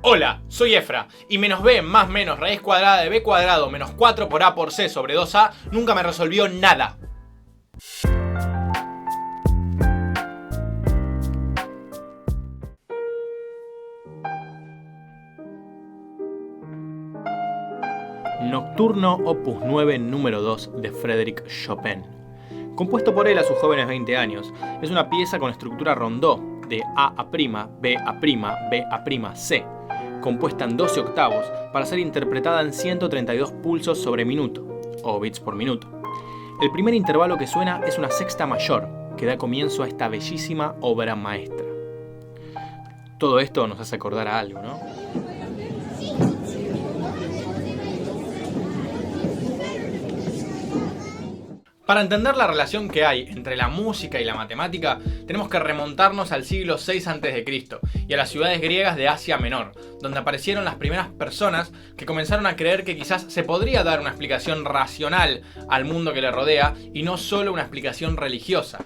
Hola, soy Efra, y menos b más menos raíz cuadrada de b cuadrado menos 4 por a por c sobre 2a nunca me resolvió nada. Nocturno Opus 9 número 2 de Frédéric Chopin. Compuesto por él a sus jóvenes 20 años, es una pieza con estructura rondó de A', B', B', C, compuesta en 12 octavos para ser interpretada en 132 pulsos sobre minuto, o bits por minuto. El primer intervalo que suena es una sexta mayor, que da comienzo a esta bellísima obra maestra. Todo esto nos hace acordar a algo, ¿no? Para entender la relación que hay entre la música y la matemática, tenemos que remontarnos al siglo VI a.C. y a las ciudades griegas de Asia Menor, donde aparecieron las primeras personas que comenzaron a creer que quizás se podría dar una explicación racional al mundo que le rodea y no solo una explicación religiosa,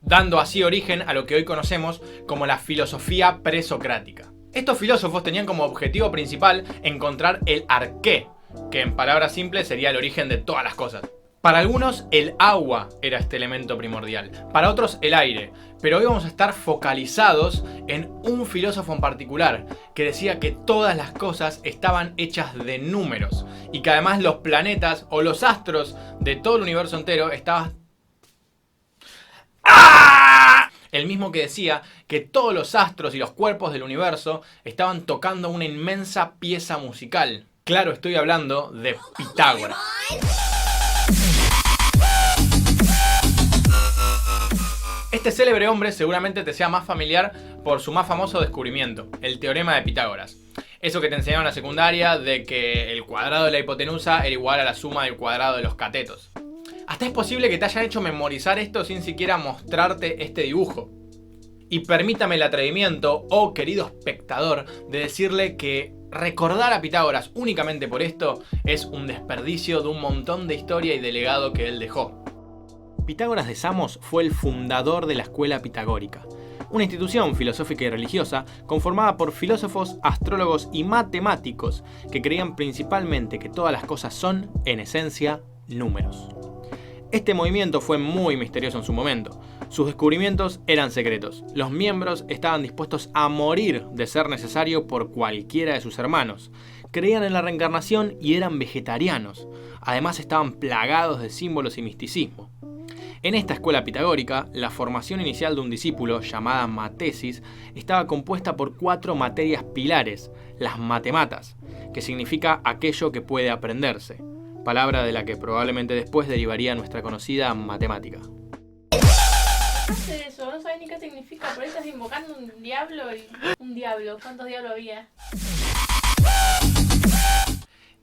dando así origen a lo que hoy conocemos como la filosofía presocrática. Estos filósofos tenían como objetivo principal encontrar el arqué, que en palabras simples sería el origen de todas las cosas. Para algunos el agua era este elemento primordial, para otros el aire, pero hoy vamos a estar focalizados en un filósofo en particular que decía que todas las cosas estaban hechas de números y que además los planetas o los astros de todo el universo entero estaban... ¡Ah! El mismo que decía que todos los astros y los cuerpos del universo estaban tocando una inmensa pieza musical. Claro, estoy hablando de Pitágoras. Este célebre hombre seguramente te sea más familiar por su más famoso descubrimiento, el teorema de Pitágoras. Eso que te enseñaron en la secundaria de que el cuadrado de la hipotenusa era igual a la suma del cuadrado de los catetos. Hasta es posible que te hayan hecho memorizar esto sin siquiera mostrarte este dibujo. Y permítame el atrevimiento, oh querido espectador, de decirle que recordar a Pitágoras únicamente por esto es un desperdicio de un montón de historia y de legado que él dejó. Pitágoras de Samos fue el fundador de la escuela pitagórica, una institución filosófica y religiosa conformada por filósofos, astrólogos y matemáticos que creían principalmente que todas las cosas son, en esencia, números. Este movimiento fue muy misterioso en su momento. Sus descubrimientos eran secretos. Los miembros estaban dispuestos a morir de ser necesario por cualquiera de sus hermanos. Creían en la reencarnación y eran vegetarianos. Además estaban plagados de símbolos y misticismo. En esta escuela pitagórica, la formación inicial de un discípulo, llamada matesis, estaba compuesta por 4 materias pilares, las matematas, que significa aquello que puede aprenderse, palabra de la que probablemente después derivaría nuestra conocida matemática. No sé eso, no sabes ni qué significa, por ahí estás invocando un diablo y... Un diablo, ¿cuántos diablos había?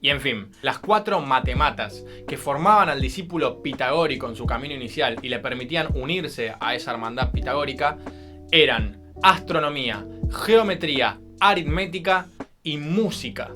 Y en fin, las 4 matematas que formaban al discípulo pitagórico en su camino inicial y le permitían unirse a esa hermandad pitagórica eran astronomía, geometría, aritmética y música.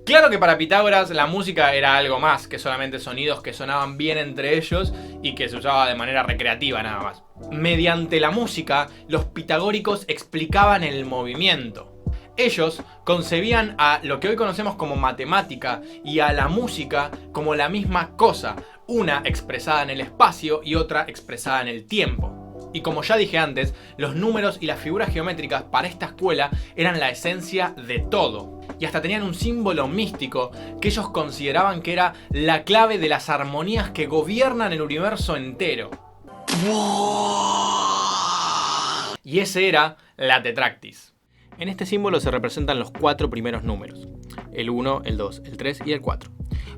Claro que para Pitágoras la música era algo más que solamente sonidos que sonaban bien entre ellos y que se usaba de manera recreativa nada más. Mediante la música, los pitagóricos explicaban el movimiento. Ellos concebían a lo que hoy conocemos como matemática y a la música como la misma cosa, una expresada en el espacio y otra expresada en el tiempo. Y como ya dije antes, los números y las figuras geométricas para esta escuela eran la esencia de todo. Y hasta tenían un símbolo místico que ellos consideraban que era la clave de las armonías que gobiernan el universo entero. Y ese era la Tetractis. En este símbolo se representan los 4 primeros números, el 1, el 2, el 3 y el 4.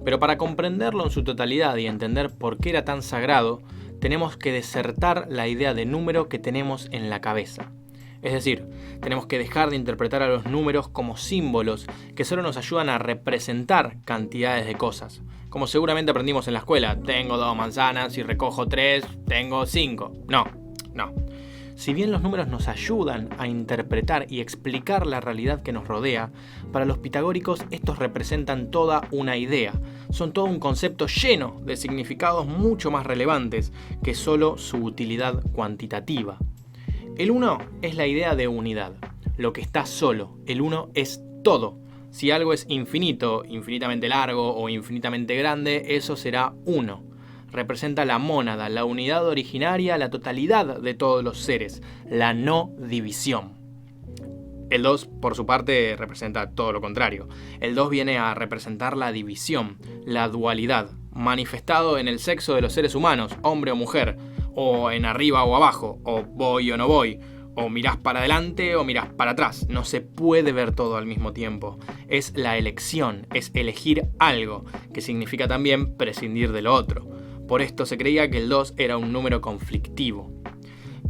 Pero para comprenderlo en su totalidad y entender por qué era tan sagrado, tenemos que desertar la idea de número que tenemos en la cabeza. Es decir, tenemos que dejar de interpretar a los números como símbolos que solo nos ayudan a representar cantidades de cosas. Como seguramente aprendimos en la escuela, tengo 2 manzanas y recojo 3, tengo 5. No. Si bien los números nos ayudan a interpretar y explicar la realidad que nos rodea, para los pitagóricos estos representan toda una idea, son todo un concepto lleno de significados mucho más relevantes que solo su utilidad cuantitativa. El 1 es la idea de unidad, lo que está solo, el 1 es todo. Si algo es infinito, infinitamente largo o infinitamente grande, eso será 1. Representa la mónada, la unidad originaria, la totalidad de todos los seres, la no división. El 2, por su parte, representa todo lo contrario. El 2 viene a representar la división, la dualidad, manifestado en el sexo de los seres humanos, hombre o mujer, o en arriba o abajo, o voy o no voy, o mirás para adelante o mirás para atrás. No se puede ver todo al mismo tiempo. Es la elección, es elegir algo, que significa también prescindir de lo otro. Por esto se creía que el 2 era un número conflictivo.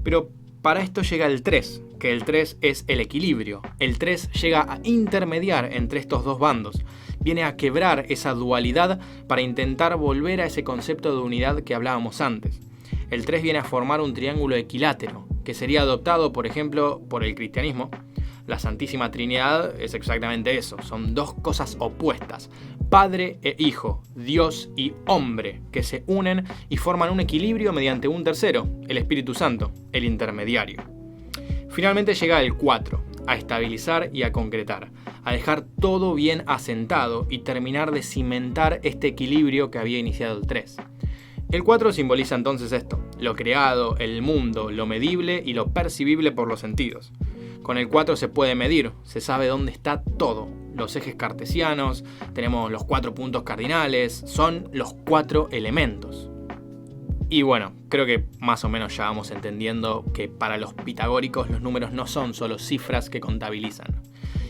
Pero para esto llega el 3, que el 3 es el equilibrio. El 3 llega a intermediar entre estos dos bandos. Viene a quebrar esa dualidad para intentar volver a ese concepto de unidad que hablábamos antes. El 3 viene a formar un triángulo equilátero, que sería adoptado, por ejemplo, por el cristianismo. La Santísima Trinidad es exactamente eso, son dos cosas opuestas, Padre e Hijo, Dios y hombre, que se unen y forman un equilibrio mediante un tercero, el Espíritu Santo, el intermediario. Finalmente llega el 4, a estabilizar y a concretar, a dejar todo bien asentado y terminar de cimentar este equilibrio que había iniciado el 3. El 4 simboliza entonces esto, lo creado, el mundo, lo medible y lo percibible por los sentidos. Con el 4 se puede medir, se sabe dónde está todo. Los ejes cartesianos, tenemos los 4 puntos cardinales, son los 4 elementos. Y bueno, creo que más o menos ya vamos entendiendo que para los pitagóricos los números no son solo cifras que contabilizan.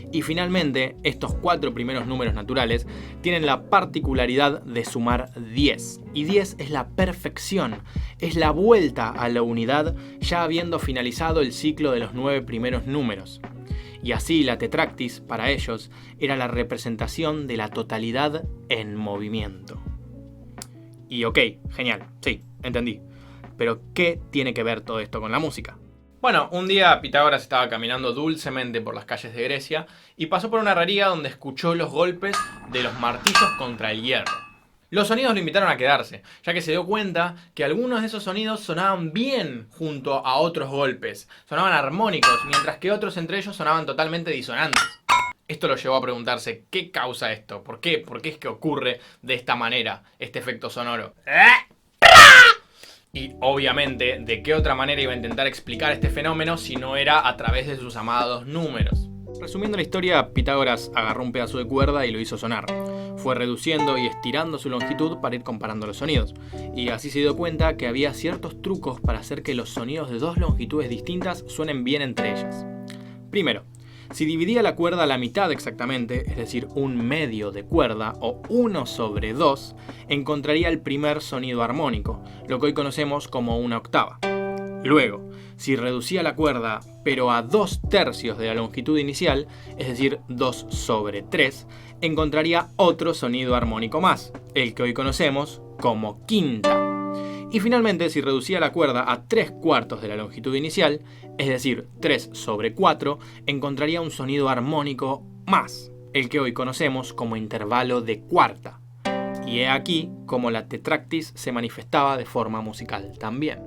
Y finalmente, estos 4 primeros números naturales tienen la particularidad de sumar 10. Y 10 es la perfección, es la vuelta a la unidad ya habiendo finalizado el ciclo de los 9 primeros números. Y así la tetractis, para ellos, era la representación de la totalidad en movimiento. Y ok, genial, sí, entendí. Pero ¿qué tiene que ver todo esto con la música? Bueno, un día Pitágoras estaba caminando dulcemente por las calles de Grecia y pasó por una herrería donde escuchó los golpes de los martillos contra el hierro. Los sonidos lo invitaron a quedarse, ya que se dio cuenta que algunos de esos sonidos sonaban bien junto a otros golpes, sonaban armónicos, mientras que otros entre ellos sonaban totalmente disonantes. Esto lo llevó a preguntarse, ¿qué causa esto? ¿Por qué? ¿Por qué es que ocurre de esta manera este efecto sonoro? Y obviamente, ¿de qué otra manera iba a intentar explicar este fenómeno si no era a través de sus amados números? Resumiendo la historia, Pitágoras agarró un pedazo de cuerda y lo hizo sonar. Fue reduciendo y estirando su longitud para ir comparando los sonidos. Y así se dio cuenta que había ciertos trucos para hacer que los sonidos de dos longitudes distintas suenen bien entre ellas. Primero, si dividía la cuerda a la mitad exactamente, es decir, un medio de cuerda o 1/2, encontraría el primer sonido armónico, lo que hoy conocemos como una octava. Luego, si reducía la cuerda pero a 2/3 de la longitud inicial, es decir, 2/3, encontraría otro sonido armónico más, el que hoy conocemos como quinta. Y finalmente, si reducía la cuerda a 3/4 de la longitud inicial, es decir, 3/4, encontraría un sonido armónico más, el que hoy conocemos como intervalo de cuarta. Y he aquí cómo la tetractis se manifestaba de forma musical también.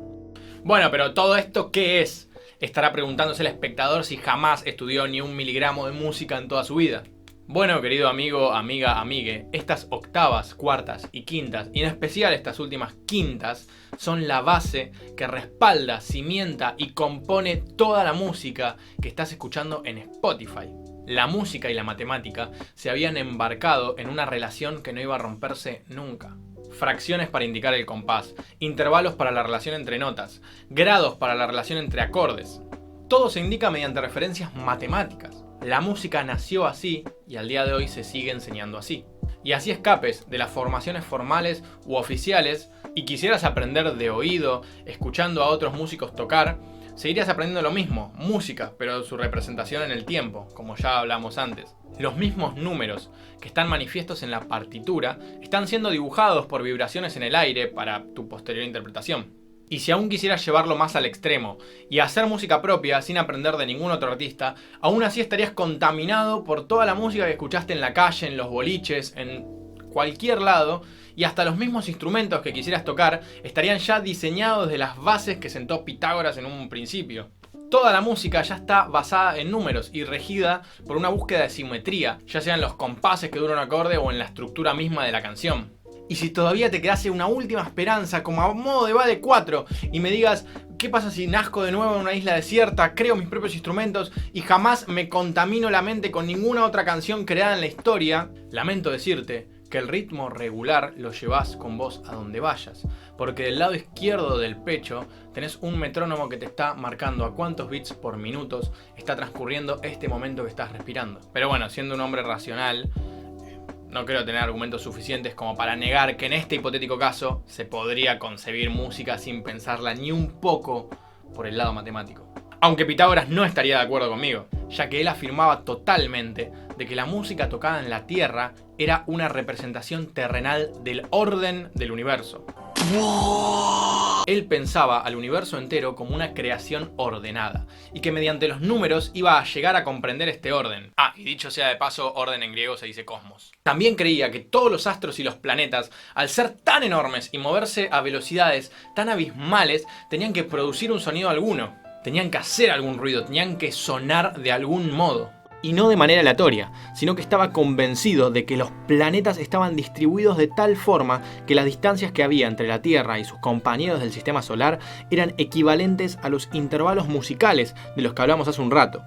Bueno, pero ¿todo esto qué es? Estará preguntándose el espectador si jamás estudió ni un miligramo de música en toda su vida. Bueno, querido amigo, amiga, amigue, estas octavas, cuartas y quintas, y en especial estas últimas quintas, son la base que respalda, cimienta y compone toda la música que estás escuchando en Spotify. La música y la matemática se habían embarcado en una relación que no iba a romperse nunca. Fracciones para indicar el compás, intervalos para la relación entre notas, grados para la relación entre acordes. Todo se indica mediante referencias matemáticas. La música nació así y al día de hoy se sigue enseñando así. Y así escapes de las formaciones formales u oficiales y quisieras aprender de oído, escuchando a otros músicos tocar, seguirías aprendiendo lo mismo, música, pero su representación en el tiempo, como ya hablamos antes. Los mismos números que están manifiestos en la partitura están siendo dibujados por vibraciones en el aire para tu posterior interpretación. Y si aún quisieras llevarlo más al extremo y hacer música propia sin aprender de ningún otro artista, aún así estarías contaminado por toda la música que escuchaste en la calle, en los boliches, en cualquier lado, y hasta los mismos instrumentos que quisieras tocar estarían ya diseñados de las bases que sentó Pitágoras en un principio. Toda la música ya está basada en números y regida por una búsqueda de simetría, ya sea en los compases que dura un acorde o en la estructura misma de la canción. Y si todavía te quedase una última esperanza, como a modo de Vale 4, y me digas, ¿qué pasa si nazco de nuevo en una isla desierta, creo mis propios instrumentos y jamás me contamino la mente con ninguna otra canción creada en la historia? Lamento decirte que el ritmo regular lo llevas con vos a donde vayas, porque del lado izquierdo del pecho tenés un metrónomo que te está marcando a cuántos beats por minutos está transcurriendo este momento que estás respirando. Pero bueno, siendo un hombre racional, no creo tener argumentos suficientes como para negar que en este hipotético caso se podría concebir música sin pensarla ni un poco por el lado matemático. Aunque Pitágoras no estaría de acuerdo conmigo, ya que él afirmaba totalmente de que la música tocada en la Tierra era una representación terrenal del orden del universo. Él pensaba al universo entero como una creación ordenada, y que mediante los números iba a llegar a comprender este orden. Ah, y dicho sea de paso, orden en griego se dice cosmos. También creía que todos los astros y los planetas, al ser tan enormes y moverse a velocidades tan abismales, tenían que producir un sonido alguno. Tenían que hacer algún ruido, tenían que sonar de algún modo. Y no de manera aleatoria, sino que estaba convencido de que los planetas estaban distribuidos de tal forma que las distancias que había entre la Tierra y sus compañeros del sistema solar eran equivalentes a los intervalos musicales de los que hablamos hace un rato.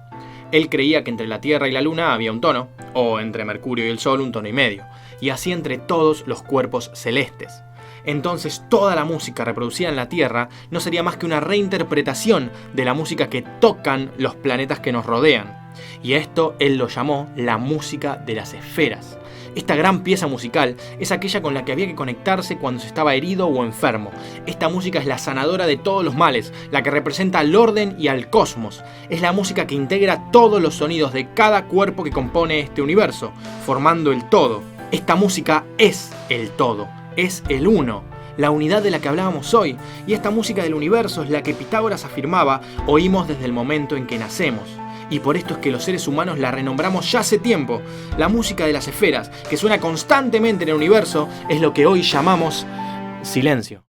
Él creía que entre la Tierra y la Luna había un tono, o entre Mercurio y el Sol un tono y medio, y así entre todos los cuerpos celestes. Entonces toda la música reproducida en la Tierra no sería más que una reinterpretación de la música que tocan los planetas que nos rodean. Y a esto él lo llamó la música de las esferas. Esta gran pieza musical es aquella con la que había que conectarse cuando se estaba herido o enfermo. Esta música es la sanadora de todos los males, la que representa al orden y al cosmos. Es la música que integra todos los sonidos de cada cuerpo que compone este universo, formando el todo. Esta música es el todo. Es el uno, la unidad de la que hablábamos hoy, y esta música del universo es la que Pitágoras afirmaba oímos desde el momento en que nacemos. Y por esto es que los seres humanos la renombramos ya hace tiempo. La música de las esferas, que suena constantemente en el universo, es lo que hoy llamamos silencio.